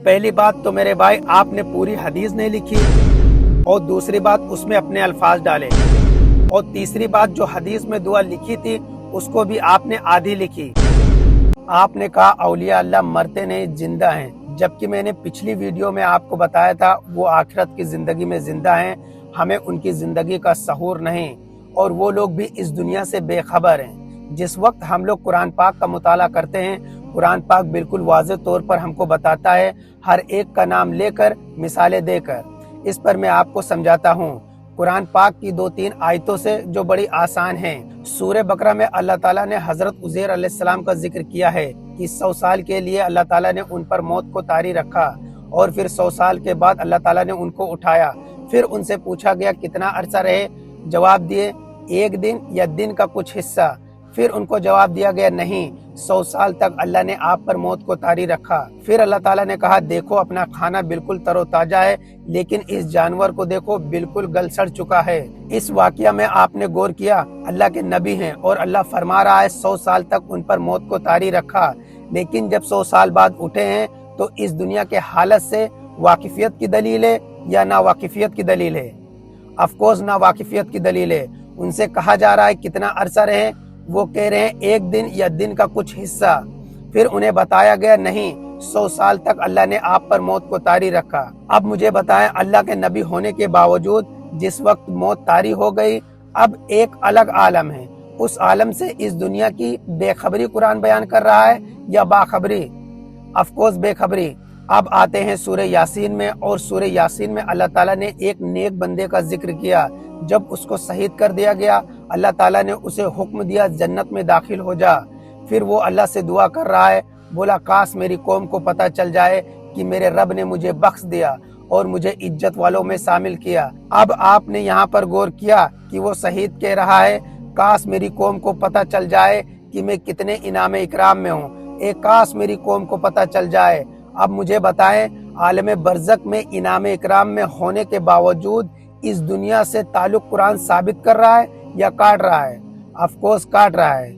पहली बात तो मेरे भाई आपने पूरी हदीस नहीं लिखी, और दूसरी बात उसमें अपने अल्फाज डाले, और तीसरी बात जो हदीस में दुआ लिखी थी उसको भी आपने आधी लिखी। आपने कहा औलिया अल्लाह मरते नहीं जिंदा हैं, जबकि मैंने पिछली वीडियो में आपको बताया था वो आखिरत की जिंदगी में जिंदा हैं, हमें उनकी जिंदगी का सहूर नहीं, और वो लोग भी इस दुनिया से बेखबर हैं। जिस वक्त हम लोग कुरान पाक का मुताला करते हैं, कुरान पाक बिल्कुल वाज़ेह तौर पर हमको बताता है, हर एक का नाम लेकर, मिसालें देकर। इस पर मैं आपको समझाता हूँ कुरान पाक की 2-3 आयतों से जो बड़ी आसान हैं। सूरह बकरा में अल्लाह ताला ने हजरत उज़ैर अलैहिस्सलाम का जिक्र किया है कि 100 साल के लिए अल्लाह ताला ने उन पर मौत को तारी रखा, और फिर 100 साल के बाद अल्लाह ताला ने उनको उठाया। फिर उनसे पूछा गया कितना अरसा रहे, जवाब दिए 1 दिन या दिन का कुछ हिस्सा। फिर उनको जवाब दिया गया नहीं, 100 साल तक अल्लाह ने आप पर मौत को तारी रखा। फिर अल्लाह ताला ने कहा देखो अपना खाना बिल्कुल तरोताजा है, लेकिन इस जानवर को देखो बिल्कुल गल सड़ चुका है। इस वाकया में आपने गौर किया, अल्लाह के नबी हैं और अल्लाह फरमा रहा है 100 साल तक उन पर मौत को तारी रखा, लेकिन जब 100 साल बाद उठे हैं तो इस दुनिया के हालत से वाकिफियत की दलील है या ना वाकिफियत की दलील है? अफकोर्स ना वाकिफियत की दलील है। उनसे कहा जा रहा है कितना अरसा रहे, वो कह रहे हैं 1 दिन या दिन का कुछ हिस्सा। फिर उन्हें बताया गया नहीं, 100 साल तक अल्लाह ने आप पर मौत को तारी रखा। अब मुझे बताएं, अल्लाह के नबी होने के बावजूद जिस वक्त मौत तारी हो गई, अब एक अलग आलम है, उस आलम से इस दुनिया की बेखबरी कुरान बयान कर रहा है या बाखबरी? अफकोर्स बेखबरी। अब आते हैं सूरह यासीन में, और सूरह यासीन में अल्लाह ताला ने एक नेक बंदे का जिक्र किया। जब उसको शहीद कर दिया गया, अल्लाह ताला ने उसे हुक्म दिया जन्नत में दाखिल हो जा। फिर वो अल्लाह से दुआ कर रहा है, बोला काश मेरी कौम को पता चल जाए कि मेरे रब ने मुझे बख्श दिया और मुझे इज्जत वालों में शामिल किया। अब आपने यहाँ पर गौर किया कि वो शहीद कह रहा है काश मेरी कौम को पता चल जाए कि मैं कितने इनाम इकराम में हूँ, एक काश मेरी कौम को पता चल जाए। अब मुझे बताएं, आलम बरज़क में इनाम इकराम में होने के बावजूद इस दुनिया से ताल्लुक कुरान साबित कर रहा है या काट रहा है? ऑफ कोर्स काट रहा है।